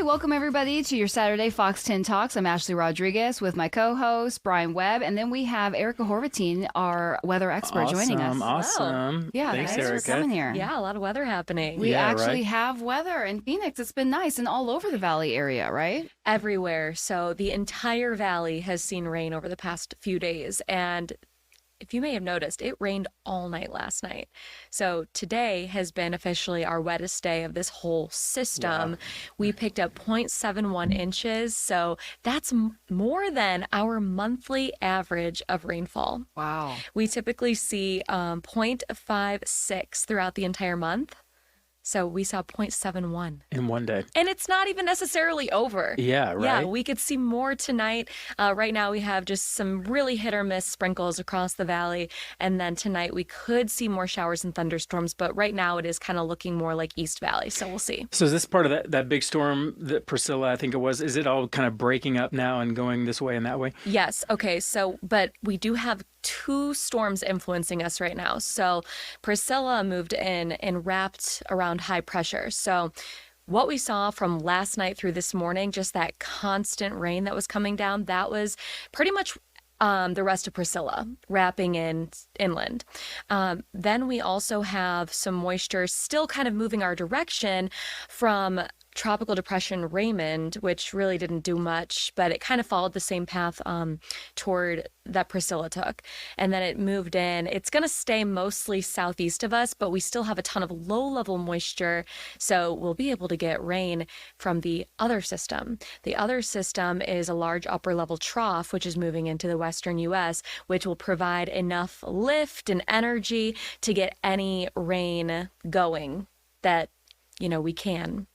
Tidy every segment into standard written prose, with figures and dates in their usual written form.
Hey, welcome everybody to your Saturday Fox 10 Talks. I'm Ashlie Rodriguez with my co-host, Brian Webb, and then we have Erica Horvatine, our weather expert, joining us. Awesome. Yeah, Thanks, thanks Erica. for coming here. Yeah, a lot of weather happening. We actually have weather in Phoenix. It's been nice and all over the Valley area, right? Everywhere. So the entire valley has seen rain over the past few days. And if you may have noticed, it rained all night last night. So today has been officially our wettest day of this whole system. Wow. We picked up 0.71 inches. So that's more than our monthly average of rainfall. Wow. We typically see 0.56 throughout the entire month. So we saw 0.71 in one day. And it's not even necessarily over. Yeah, right. Yeah, we could see more tonight. Right now we have just some really hit or miss sprinkles across the valley. And then tonight we could see more showers and thunderstorms. But right now it is kind of looking more like East Valley. So we'll see. So is this part of that big storm that Priscilla, I think it was, is it all kind of breaking up now and going this way and that way? Yes. Okay. So, but we do have two storms influencing us right now. So Priscilla moved in and wrapped around high pressure. So what we saw from last night through this morning, just that constant rain that was coming down, that was pretty much the rest of Priscilla wrapping inland. Then we also have some moisture still kind of moving our direction from Tropical Depression Raymond, which really didn't do much, but it kind of followed the same path toward that Priscilla took. And then it moved in. It's going to stay mostly southeast of us, but we still have a ton of low-level moisture, so we'll be able to get rain from the other system. The other system is a large upper-level trough, which is moving into the western U.S., which will provide enough lift and energy to get any rain going that, we can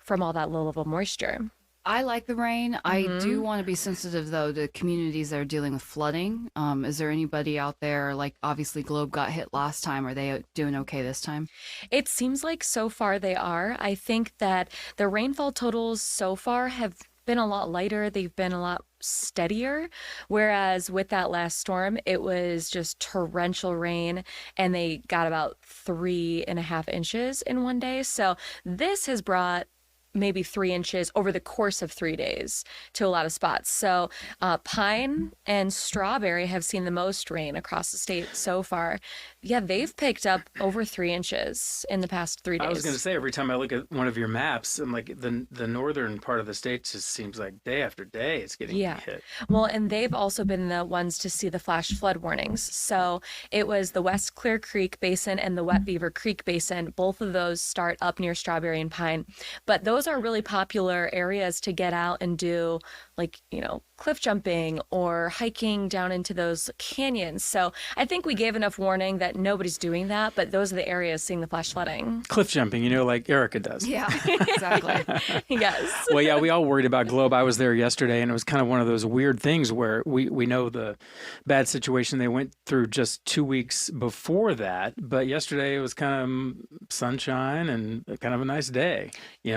from all that low-level moisture. I like the rain. Mm-hmm. I do want to be sensitive, though, to communities that are dealing with flooding. Is there anybody out there, like obviously Globe got hit last time. Are they doing okay this time? It seems like so far they are. I think that the rainfall totals so far have been a lot lighter. They've been a lot steadier. Whereas with that last storm, it was just torrential rain and they got about 3.5 inches in one day. So this has brought maybe 3 inches over the course of 3 days to a lot of spots. So Pine and Strawberry have seen the most rain across the state so far. Yeah, they've picked up over 3 inches in the past 3 days. I was going to say, every time I look at one of your maps, I'm like, the northern part of the state just seems like day after day it's getting hit. Well, and they've also been the ones to see the flash flood warnings. So it was the West Clear Creek Basin and the Wet Beaver Creek Basin. Both of those start up near Strawberry and Pine. But those are really popular areas to get out and do, like, cliff jumping or hiking down into those canyons. So I think we gave enough warning that nobody's doing that, but those are the areas seeing the flash flooding. Cliff jumping, like Erica does. Yeah, exactly. Yes. Well, yeah, we all worried about Globe. I was there yesterday, and it was kind of one of those weird things where we know the bad situation they went through just 2 weeks before that, but yesterday it was kind of sunshine and kind of a nice day.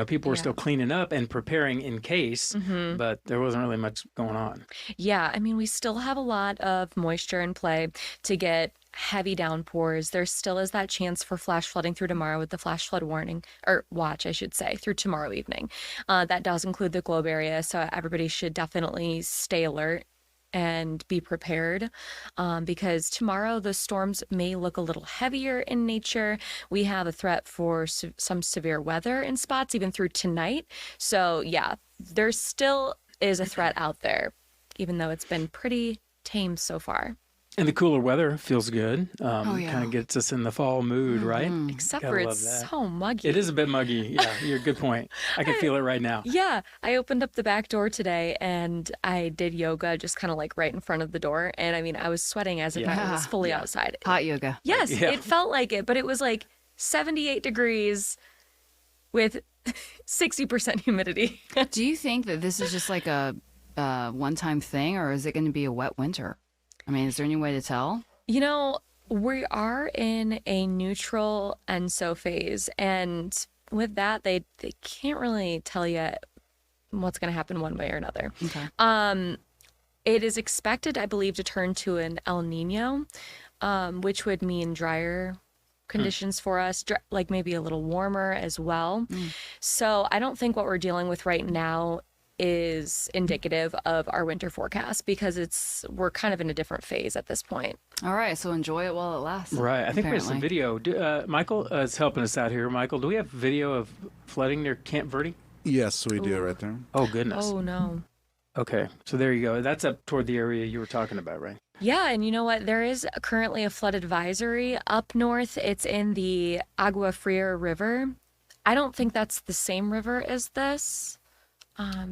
People were still cleaning up and preparing in case, but there wasn't really much going on. Yeah, I mean, we still have a lot of moisture in play to get heavy downpours. There still is that chance for flash flooding through tomorrow with the flash flood warning, or watch, I should say, through tomorrow evening. That does include the Globe area, so everybody should definitely stay alert and be prepared because tomorrow the storms may look a little heavier in nature. We have a threat for some severe weather in spots even through tonight. So yeah, there still is a threat out there, even though it's been pretty tame so far. And the cooler weather feels good. Kind of gets us in the fall mood, right? Except for it's so muggy. It is a bit muggy. Yeah, you're a good point. I can feel it right now. Yeah. I opened up the back door today and I did yoga just kind of like right in front of the door. And I mean, I was sweating as if I was fully outside. Hot yoga. Yes, it felt like it, but it was like 78 degrees with 60% humidity. Do you think that this is just like a one-time thing, or is it going to be a wet winter? I mean, is there any way to tell? We are in a neutral ENSO phase, and with that, they can't really tell you what's going to happen one way or another. Okay. It is expected, I believe, to turn to an El Nino, which would mean drier conditions for us, like maybe a little warmer as well. So I don't think what we're dealing with right now is indicative of our winter forecast because we're kind of in a different phase at this point. All right, so enjoy it while it lasts. Right. I think we have some apparently. video. Michael is helping us out here. Michael, do we have video of flooding near Camp Verde? Yes, we do right there. Oh, goodness. Oh, no. Okay. So there you go. That's up toward the area you were talking about, right? Yeah, and you know what? There is currently a flood advisory up north. It's in the Agua Fria River. I don't think that's the same river as this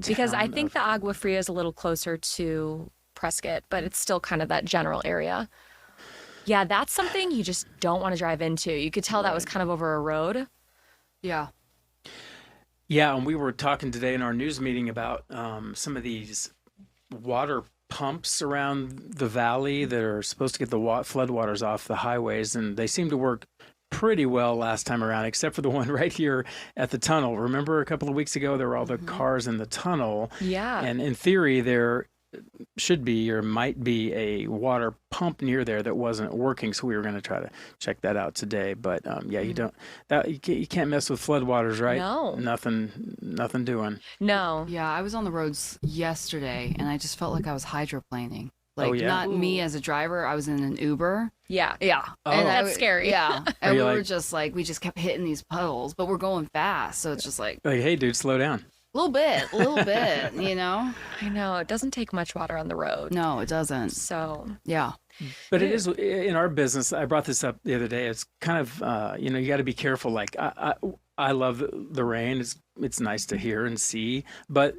because I think the Agua Fria is a little closer to Prescott, but it's still kind of that general area. Yeah, that's something you just don't want to drive into. You could tell that was kind of over a road. Yeah. Yeah, and we were talking today in our news meeting about some of these water pumps around the valley that are supposed to get the floodwaters off the highways, and they seem to work pretty well last time around, except for the one right here at the tunnel. Remember a couple of weeks ago, there were all the cars in the tunnel, Yeah. and in theory, there should be or might be a water pump near there that wasn't working, so we were going to try to check that out today. But yeah, you can't mess with floodwaters, right? No. Nothing doing. No. Yeah, I was on the roads yesterday and I just felt like I was hydroplaning. Like, Oh, yeah? not me as a driver, I was in an Uber. Yeah. Yeah. Oh. And That's scary. Yeah. And we you were like- just like, we just kept hitting these puddles, but we're going fast. So it's just like Like, hey, dude, slow down. a little bit, you know? I know. It doesn't take much water on the road. No, it doesn't. So, Yeah. But it is in our business. I brought this up the other day. It's kind of you got to be careful. Like I love the rain. It's nice to hear and see, but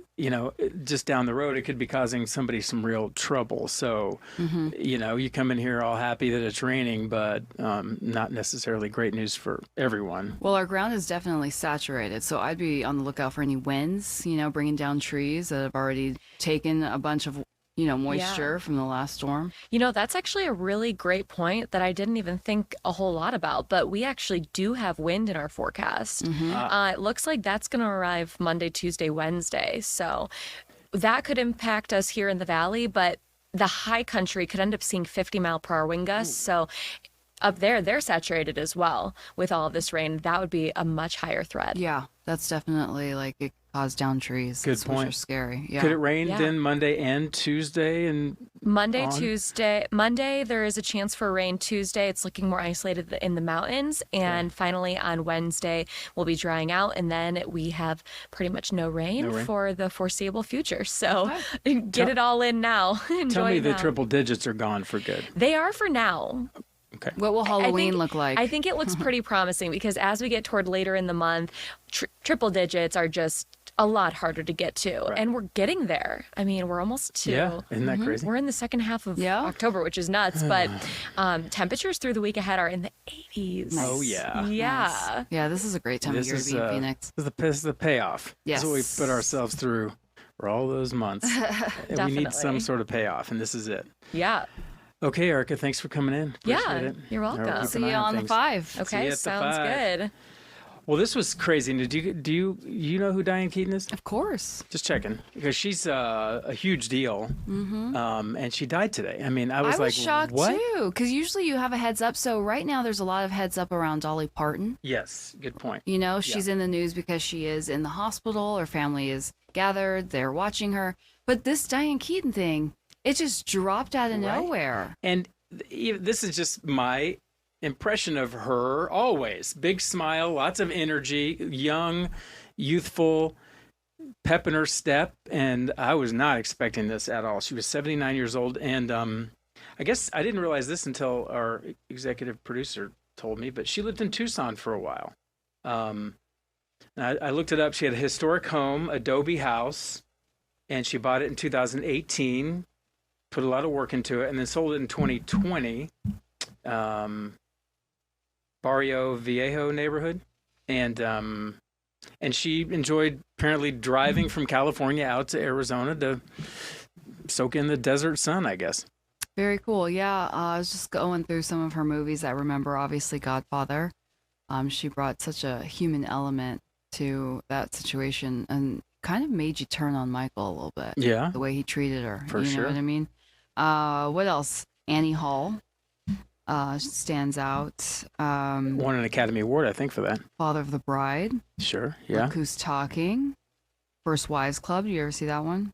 just down the road, it could be causing somebody some real trouble. So you come in here all happy that it's raining, but not necessarily great news for everyone. Well, our ground is definitely saturated, so I'd be on the lookout for any winds, bringing down trees that have already taken a bunch of, moisture from the last storm. that's actually a really great point that I didn't even think a whole lot about, but we actually do have wind in our forecast. It looks like that's going to arrive Monday, Tuesday, Wednesday. So that could impact us here in the valley, but the high country could end up seeing 50-mile-per-hour wind gusts. So up there, they're saturated as well with all of this rain. That would be a much higher threat. Yeah, that's definitely like it caused down trees. Good which point. are scary. Yeah. Could it rain Yeah. then Monday and Tuesday and Monday, on? Tuesday. Monday, there is a chance for rain. Tuesday, it's looking more isolated in the mountains. And finally, on Wednesday, we'll be drying out. And then we have pretty much no rain for the foreseeable future. So get it all in now. Enjoy Tell me it the now. triple digits are gone for good. They are for now. Okay. What will Halloween look like? I think it looks pretty promising because as we get toward later in the month, triple digits are just a lot harder to get to. Right. And we're getting there. I mean, we're almost to... Yeah, isn't that crazy? We're in the second half of October, which is nuts. But temperatures through the week ahead are in the 80s. Nice. Oh yeah. Yeah. Yeah, this is a great time of year to be in Phoenix. This is the payoff. Yes. This is what we put ourselves through for all those months. And we need some Definitely. sort of payoff, and this is it. Yeah. Okay, Erica, thanks for coming in. Appreciate Yeah, it. you're welcome. All right, we'll keep See an you eye on the things. 5. See you Okay, at the sounds 5. good. Well, this was crazy. Do you know who Diane Keaton is? Of course. Just checking because she's a huge deal, and she died today. I mean, I was like, shocked what? too, because usually you have a heads up. So right now there's a lot of heads up around Dolly Parton. Yes, good point. She's in the news because she is in the hospital. Her family is gathered. They're watching her. But this Diane Keaton thing, it just dropped out of nowhere. And this is just my impression of her always. Big smile, lots of energy, young, youthful, pep in her step. And I was not expecting this at all. She was 79 years old. And I guess I didn't realize this until our executive producer told me, but she lived in Tucson for a while. I looked it up. She had a historic home, adobe house, and she bought it in 2018. Put a lot of work into it, and then sold it in 2020. Barrio Viejo neighborhood, and she enjoyed apparently driving from California out to Arizona to soak in the desert sun, I guess. Very cool. Yeah, I was just going through some of her movies. I remember, obviously, Godfather. She brought such a human element to that situation and kind of made you turn on Michael a little bit. Yeah, The way he treated her. For you sure. know what I mean? What else? Annie Hall. stands out. Won an Academy Award, I think, for that. Father of the Bride. Sure, yeah. Look Who's Talking. First Wives Club. Do you ever see that one?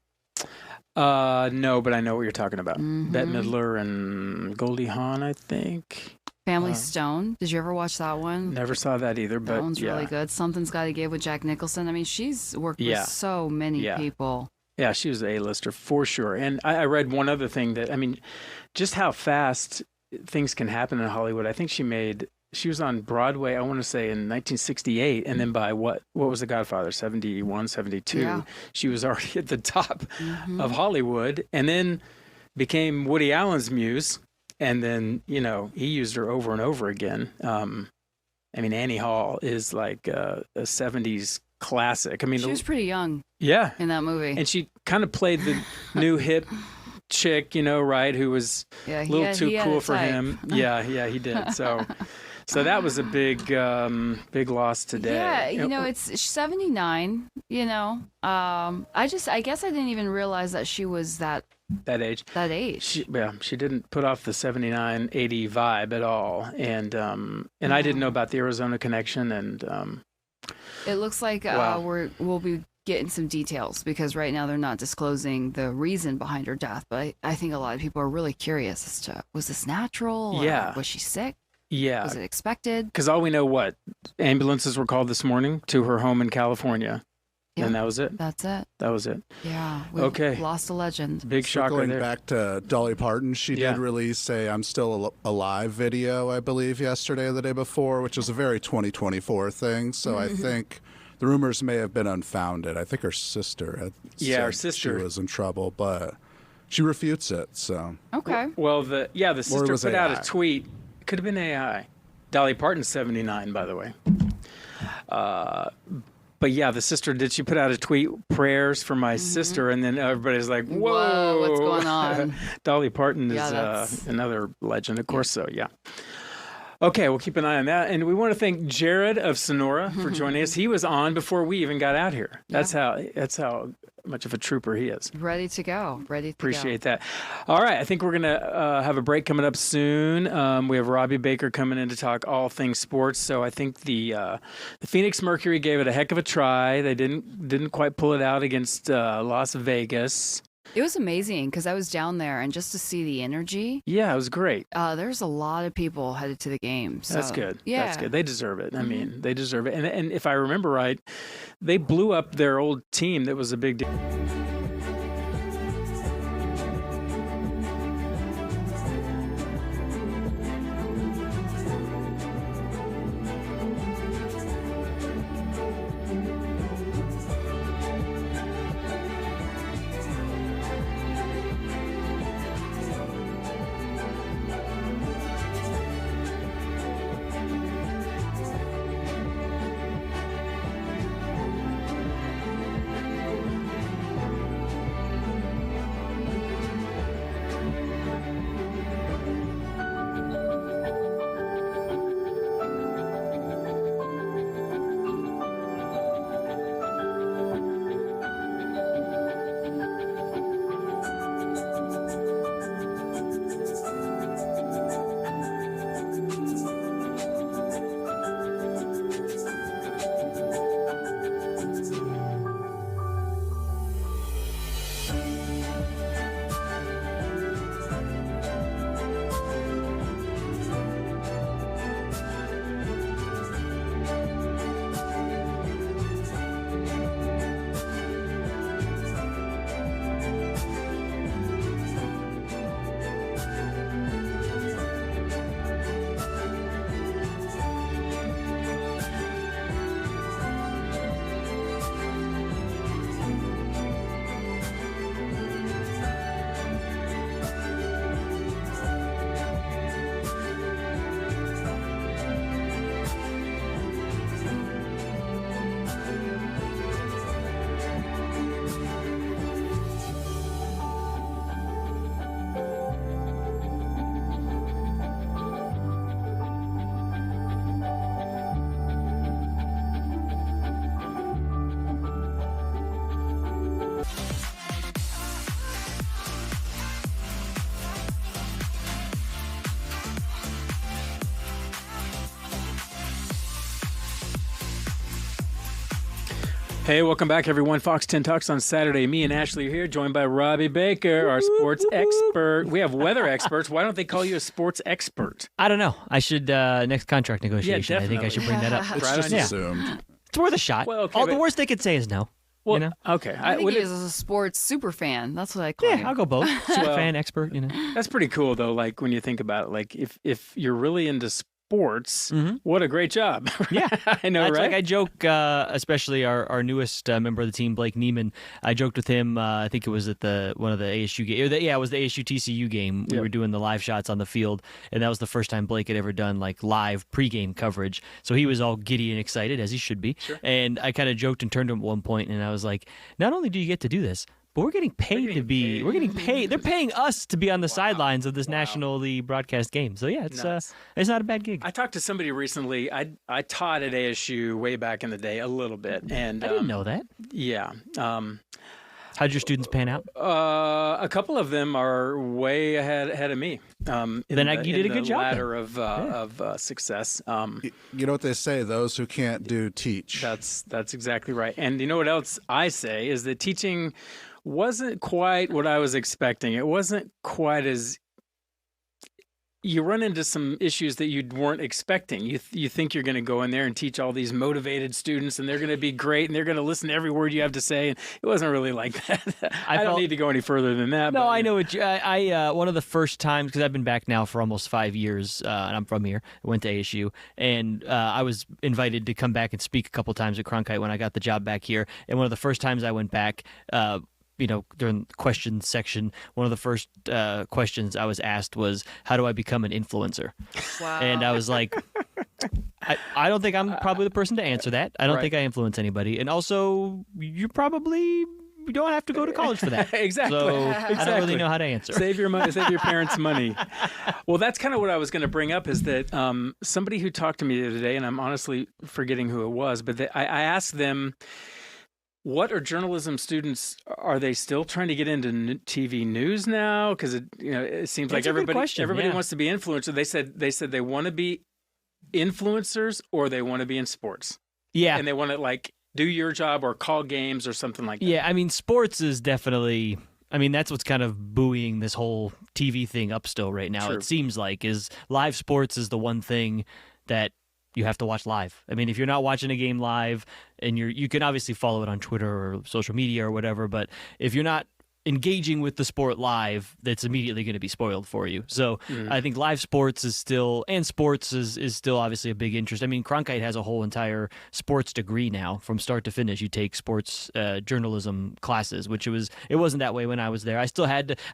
No, but I know what you're talking about. Mhm. Bette Midler and Goldie Hawn, I think. Family Stone. Did you ever watch that one? Never saw that either, but That one's yeah. really good. Something's Gotta Give with Jack Nicholson. I mean, she's worked Yeah. with so many Yeah. people. Yeah, she was an A-lister for sure. And I read one other thing that, I mean, just how fast things can happen in Hollywood. I think she was on Broadway, I want to say in 1968. And then by what was The Godfather, 71, 72, Yeah. she was already at the top Mhm. of Hollywood and then became Woody Allen's muse. And then, he used her over and over again. I mean, Annie Hall is like a 70s classic. I mean, She was pretty young yeah. in that movie. And she kind of played the new hip chick, right, who was Yeah, a he little had too cool a for type. him. Yeah, he did. So that was a big loss today. Yeah, it's 79, I guess I didn't even realize that she was that age. age. She didn't put off the 79, 80 vibe at all. And I didn't know about the Arizona connection. And It looks like Wow. we'll be getting some details because right now they're not disclosing the reason behind her death. But I think a lot of people are really curious as to, was this natural? Or Yeah. was she sick? yeah, Was it expected? because all we know, ambulances were called this morning to her home in California. Yeah. And that was it. That's it. That was it. Yeah. We've Okay. lost a legend. Big shocker Going there. back to Dolly Parton, she Yeah. did release a "I'm Still Alive" video, I believe, yesterday or the day before, which is a very 2024 thing. So I think the rumors may have been unfounded. I think her sister had Yeah, her said sister. she was in trouble, but she refutes it. So Okay. Well, the sister was put out AI. a tweet. It could have been AI. Dolly Parton's 79, by the way. But yeah, the sister, did she put out a tweet, prayers for my sister? And then everybody's like, whoa. Whoa, what's going on? Dolly Parton is Yeah, that's- another legend, of course. So, yeah. Okay, we'll keep an eye on that. And we want to thank Jared of Sonora for joining us. He was on before we even got out here. That's how much of a trooper he is. Ready to go. Appreciate that. All right, I think we're going to have a break coming up soon. We have Robbie Baker coming in to talk all things sports. So I think the Phoenix Mercury gave it a heck of a try. They didn't quite pull it out against Las Vegas. It was amazing because I was down there and just to see the energy. Yeah, it was great. There's a lot of people headed to the game. So, That's good. Yeah. That's good. They deserve it. I mean, they deserve it. And if I remember right, they blew up their old team that was a big deal. Hey, welcome back, everyone. Fox 10 Talks on Saturday. Me and Ashlie are here, joined by Robbie Baker, our sports expert. We have weather experts. Why don't they call you a sports expert? I don't know. I should, next contract negotiation, I think I should bring that up. It's Right just on you. assumed. It's worth a shot. Well, okay, All the but- worst they could say is no. Well, you know? okay. I think would he it- is a sports super fan. That's what I call Yeah, you. I'll go both. Super Well- fan, expert, you know. That's pretty cool, though. Like when you think about it, like if you're really into sports, what a great job. Yeah. I know, That's right? like I joke, especially our newest member of the team, Blake Neiman. I joked with him. I think it was at one of the ASU games. Yeah, it was the ASU TCU game. We Yep. were doing the live shots on the field, and that was the first time Blake had ever done like live pregame coverage. So he was all giddy and excited, as he should be. Sure. And I kind of joked and turned to him at one point, and I was like, "Not only do you get to do this, but we're getting paid to be. We're getting paid. They're paying us to be on the sidelines of this nationally broadcast game. So yeah, it's Nuts. it's not a bad gig. I talked to somebody recently. I taught at ASU way back in the day a little bit, and I didn't know that. Yeah. How'd your students pan out? A couple of them are way ahead of me. Then you did a good job then. Ladder of success. You know what they say, those who can't do teach. That's exactly right. And you know what else I say is that teaching wasn't quite what I was expecting. It wasn't quite as you run into some issues that you weren't expecting. You think you're going to go in there and teach all these motivated students and they're going to be great and they're going to listen to every word you have to say. And it wasn't really like that. I don't need to go any further than that. No, but, I know what I one of the first times, because I've been back now for almost 5 years, and I'm from here. I went to ASU, and I was invited to come back and speak a couple times at Cronkite when I got the job back here. And one of the first times I went back, during the question section, one of the first questions I was asked was, how do I become an influencer? Wow. And I was like, I don't think I'm probably the person to answer that. I don't Right. think I influence anybody. And also, you don't have to go to college for that. Exactly. So I don't Exactly. really know how to answer. Save your money, save your parents' money. Well, that's kind of what I was going to bring up is that somebody who talked to me the other day, and I'm honestly forgetting who it was, but I asked them, what are journalism students? Are they still trying to get into TV news now? Because it seems like That's a good question, everybody yeah. wants to be influencer. They said they want to be influencers or they want to be in sports, Yeah. and they want to like do your job or call games or something like that. Yeah, I mean, sports is definitely. I mean, that's what's kind of buoying this whole TV thing up still right now. True. It seems like is live sports is the one thing that you have to watch live. I mean, if you're not watching a game live, and you can obviously follow it on Twitter or social media or whatever, but if you're not engaging with the sport live, that's immediately going to be spoiled for you. So I think live sports is still, and sports is still obviously a big interest. I mean, Cronkite has a whole entire sports degree now from start to finish. You take sports journalism classes, which it wasn't that way when I was there. I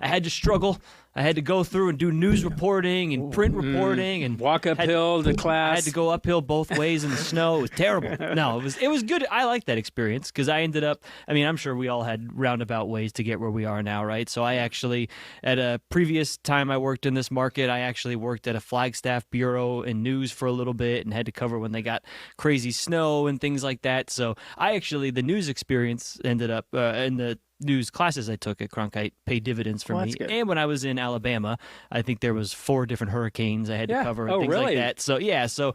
had to struggle. I had to go through and do news reporting and print reporting and Walk uphill to class. I had to go uphill both ways in the snow. It was terrible. No, it was good. I liked that experience because I ended up. I mean, I'm sure we all had roundabout ways to get where we are now, right? So I actually, at a previous time I worked in this market, I actually worked at a Flagstaff bureau in news for a little bit and had to cover when they got crazy snow and things like that. So the news experience ended up in the news classes I took at Cronkite paid dividends for Well, me. that's good. And when I was in Alabama, I think there was 4 different hurricanes I had to Yeah. cover and Oh, things really? like that. So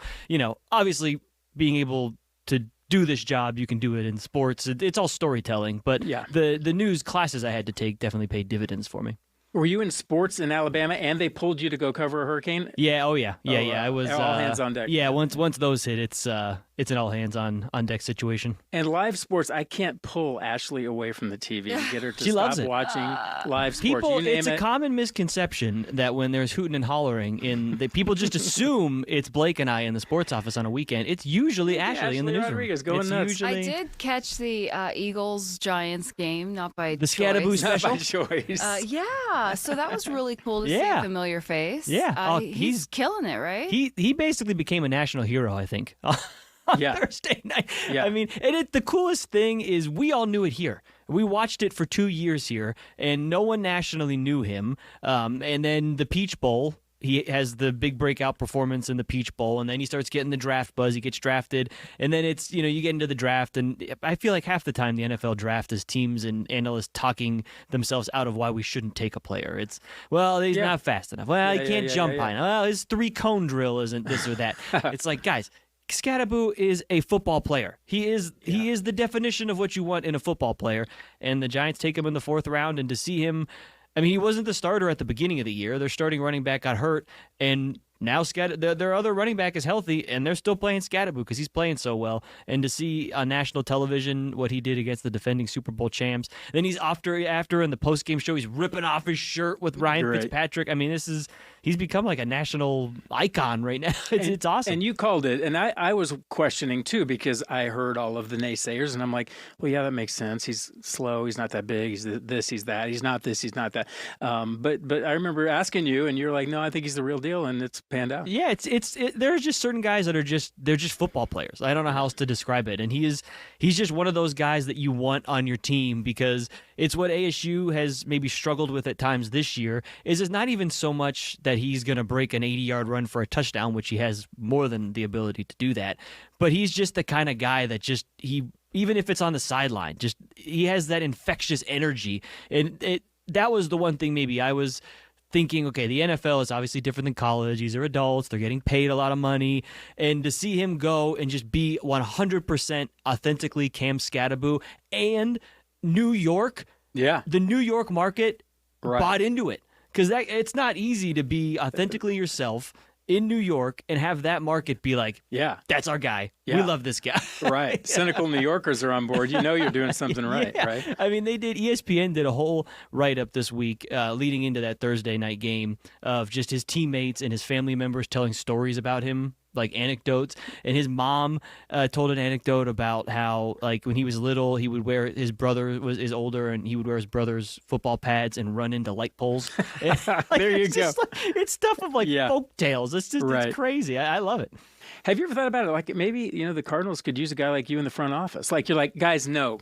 obviously being able to do this job, you can do it in sports. It's all storytelling, but Yeah. the news classes I had to take definitely paid dividends for me. Were you in sports in Alabama and they pulled you to go cover a hurricane? Yeah, yeah. Oh, I was all hands on deck. Yeah, once those hit, it's an all hands on deck situation. And live sports, I can't pull Ashlie away from the TV and get her to She stop loves it. watching live sports. People, You name it's it. a common misconception that when there's hooting and hollering people just assume it's Blake and I in the sports office on a weekend. It's usually Ashley in the Ashley newsroom. Rodriguez going It's nuts. usually I did catch the Eagles-Giants game, not by the choice. Scadaboo Not special. by choice. Yeah, so that was really cool to see Yeah. a familiar face. Yeah. Oh, he's killing it, right? He basically became a national hero, I think, on Yeah. Thursday night. Yeah. I mean, and the coolest thing is we all knew it here. We watched it for 2 years here, and no one nationally knew him. And then the Peach Bowl, he has the big breakout performance in the Peach Bowl, and then he starts getting the draft buzz. He gets drafted, and then it's, you get into the draft, and I feel like half the time the NFL draft is teams and analysts talking themselves out of why we shouldn't take a player. It's, well, he's Yeah. not fast enough. Well, Yeah, he can't yeah, jump yeah. high enough. Well, his 3-cone drill isn't this or that. It's like, guys, Scadaboo is a football player. He is the definition of what you want in a football player. And the Giants take him in the 4th round, and to see him, I mean, he wasn't the starter at the beginning of the year. Their starting running back got hurt, and now their other running back is healthy, and they're still playing Scadaboo because he's playing so well. And to see on national television what he did against the defending Super Bowl champs, then he's after in the post-game show, he's ripping off his shirt with Ryan Fitzpatrick. I mean, he's become like a national icon right now. It's awesome. And you called it, and I was questioning too, because I heard all of the naysayers, and I'm like, well, yeah, that makes sense. He's slow. He's not that big. He's this. He's that. He's not this. He's not that. But I remember asking you, and you're like, no, I think he's the real deal, and it's panned out. Yeah, there's just certain guys that are just football players. I don't know how else to describe it, and he's just one of those guys that you want on your team, because it's what ASU has maybe struggled with at times this year. Is it's not even so much that he's going to break an 80-yard run for a touchdown, which he has more than the ability to do that, but he's just the kind of guy that even if it's on the sideline, just he has that infectious energy, and that was the one thing maybe I was thinking, okay, the NFL is obviously different than college. These are adults. They're getting paid a lot of money. And to see him go and just be 100% authentically Cam Scadaboo, and New York, the New York market bought into it. Because it's not easy to be authentically yourself in New York and have that market be like, that's our guy. Yeah. We love this guy. Right. Cynical New Yorkers are on board. You know you're doing something right, right? I mean, ESPN did a whole write-up this week leading into that Thursday night game of just his teammates and his family members telling stories about him, like anecdotes. And his mom told an anecdote about how, like, when he was little, he would wear, his brother is older, and he would wear his brother's football pads and run into light poles. There you go. It's stuff of like folk tales. It's just it's crazy. I love it. Have you ever thought about it? Like, maybe, the Cardinals could use a guy like you in the front office. Like, you're like, guys, no.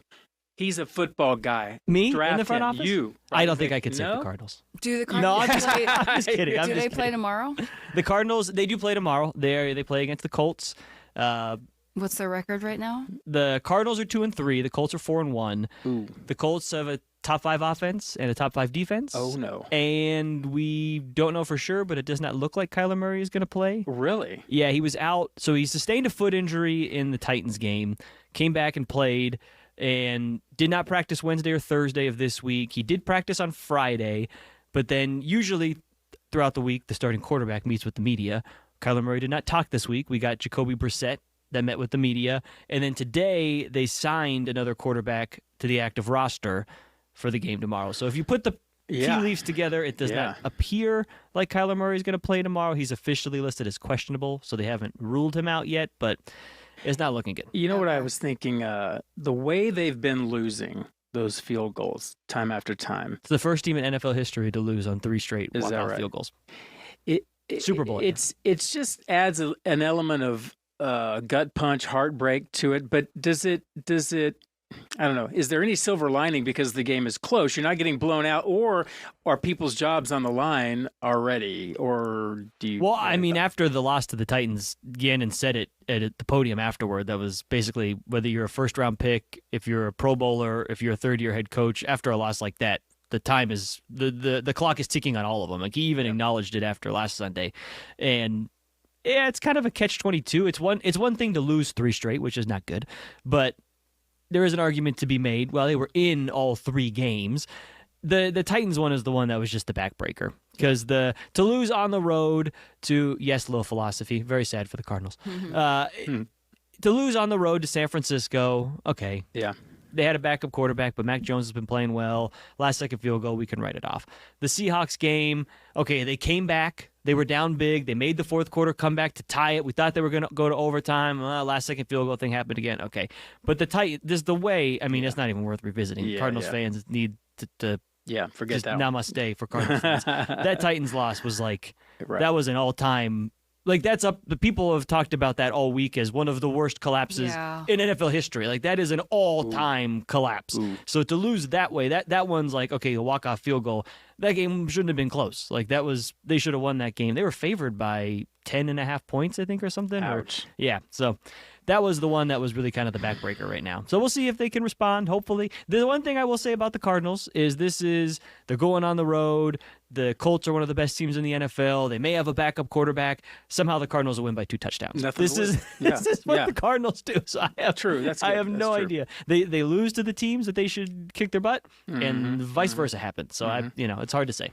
He's a football guy. Me Draft in the front him. office? You. I don't think I could save the Cardinals. Do the Cardinals? No, I'm just kidding. Do they play tomorrow? The Cardinals, they do play tomorrow. They play against the Colts. What's their record right now? The Cardinals are 2-3. The Colts are 4-1. Ooh. The Colts have a top 5 offense and a top 5 defense. Oh no! And we don't know for sure, but it does not look like Kyler Murray is going to play. Really? Yeah, he was out. So he sustained a foot injury in the Titans game. Came back and played, and did not practice Wednesday or Thursday of this week. He did practice on Friday, but then usually throughout the week, the starting quarterback meets with the media. Kyler Murray did not talk this week. We got Jacoby Brissett that met with the media. And then today, they signed another quarterback to the active roster for the game tomorrow. So if you put the tea leaves together, it does not appear like Kyler Murray is going to play tomorrow. He's officially listed as questionable, so they haven't ruled him out yet, but it's not looking good. You know what I was thinking? The way they've been losing those field goals time after time. It's the first team in NFL history to lose on 3 straight walk-off field goals. Super Bowl. It's just adds an element of gut punch, heartbreak to it. But does it? I don't know. Is there any silver lining because the game is close? You're not getting blown out, or are people's jobs on the line already? Or do you? Well, I mean, after the loss to the Titans, Gannon said it at the podium afterward. That was basically whether you're a first-round pick, if you're a Pro Bowler, if you're a third-year head coach. After a loss like that, the time is the clock is ticking on all of them. Like he even acknowledged it after last Sunday, and yeah, it's kind of a catch-22. It's one thing to lose 3 straight, which is not good, but there is an argument to be made. Well, they were in all 3 games. The Titans one is the one that was just the backbreaker, because to lose on the road to, yes, little philosophy, very sad for the Cardinals. To lose on the road to San Francisco, okay. Yeah. They had a backup quarterback, but Mac Jones has been playing well. Last second field goal, we can write it off. The Seahawks game, okay, they came back. They were down big. They made the fourth quarter comeback to tie it. We thought they were going to go to overtime. Last second field goal thing happened again. Okay. But this the way, I mean, it's not even worth revisiting. Cardinals fans need to forget that. Namaste for Cardinals fans. That Titans loss was like, that was an all-time. Like, that's up. The people have talked about that all week as one of the worst collapses in NFL history. Like, that is an all-time collapse. Ooh. So to lose that way, that one's like, okay, a walk-off field goal. That game shouldn't have been close. Like, they should have won that game. They were favored by 10.5 points, I think, or something. Ouch. Yeah, so that was the one that was really kind of the backbreaker right now. So we'll see if they can respond, hopefully. The one thing I will say about the Cardinals is they're going on the road. The Colts are one of the best teams in the NFL. They may have a backup quarterback. Somehow the Cardinals will win by 2 touchdowns. This is what the Cardinals do. So I have no idea. They lose to the teams that they should kick their butt, and vice versa happens. So it's hard to say.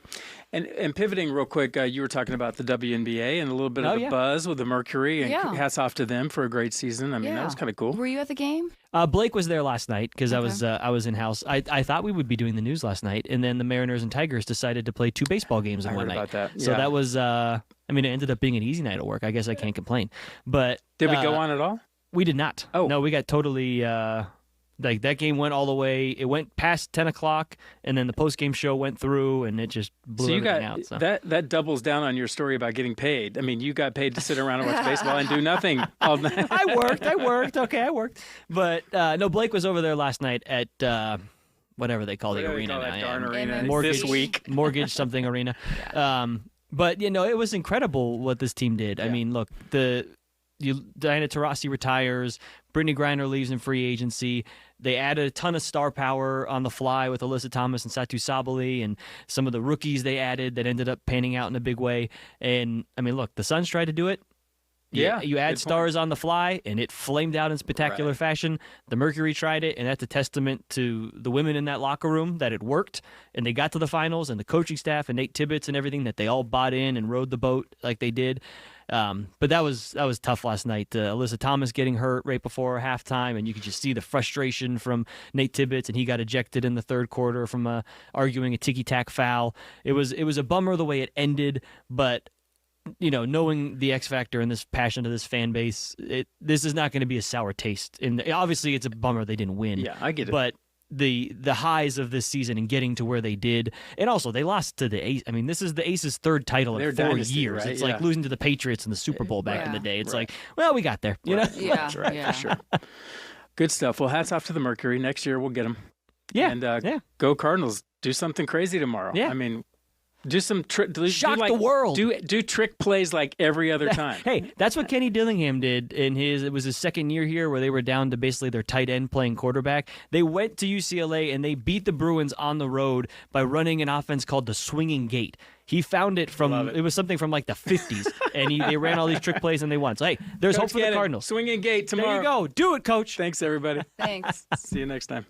And pivoting real quick, you were talking about the WNBA and a little bit of the buzz with the Mercury, and hats off to them for a great season. I mean, that was kind of cool. Were you at the game? Blake was there last night because I was in house. I thought we would be doing the news last night, and then the Mariners and Tigers decided to play 2 baseball games in one night. I heard about that. So that was, it ended up being an easy night at work. I guess I can't complain. But did we go on at all? We did not. Oh, no, we got totally. That game went all the way. It went past 10 o'clock, and then the post-game show went through, and it just blew everything out. So that doubles down on your story about getting paid. I mean, you got paid to sit around and watch baseball and do nothing all night. I worked. Okay, I worked. But no, Blake was over there last night at whatever they call the arena now. Arena Mortgage, this week. Mortgage something arena. But it was incredible what this team did. I mean, look, Diana Taurasi retires. Brittany Griner leaves in free agency. They added a ton of star power on the fly with Alyssa Thomas and Satu Sabali and some of the rookies they added that ended up panning out in a big way. And, I mean, look, the Suns tried to do it. You add stars on the fly, and it flamed out in spectacular fashion. The Mercury tried it, and that's a testament to the women in that locker room that it worked, and they got to the finals, and the coaching staff and Nate Tibbetts and everything, that they all bought in and rode the boat like they did. But that was tough last night. Alyssa Thomas getting hurt right before halftime, and you could just see the frustration from Nate Tibbetts, and he got ejected in the third quarter from arguing a ticky-tack foul. It was a bummer the way it ended, but knowing the X factor and this passion to this fan base, this is not going to be a sour taste. And obviously, it's a bummer they didn't win. Yeah, I get it. But the highs of this season and getting to where they did, and also they lost to the Ace. I mean, this is the Aces' 3rd title in 4 years. Right? It's like losing to the Patriots in the Super Bowl back in the day. It's like, well, we got there. You know? Yeah, That's right, for sure. Good stuff. Well, hats off to the Mercury. Next year we'll get them. Yeah, and go Cardinals. Do something crazy tomorrow. Yeah. I mean, do some shock the world. Do trick plays like every other time. Hey, that's what Kenny Dillingham did it was his second year here, where they were down to basically their tight end playing quarterback. They went to UCLA and they beat the Bruins on the road by running an offense called the swinging gate. He found it it was something from like the 50s, and they ran all these trick plays and they won. So hey, there's hope for the Cardinals. Swinging gate tomorrow. There you go. Do it, Coach. Thanks, everybody. Thanks. See you next time.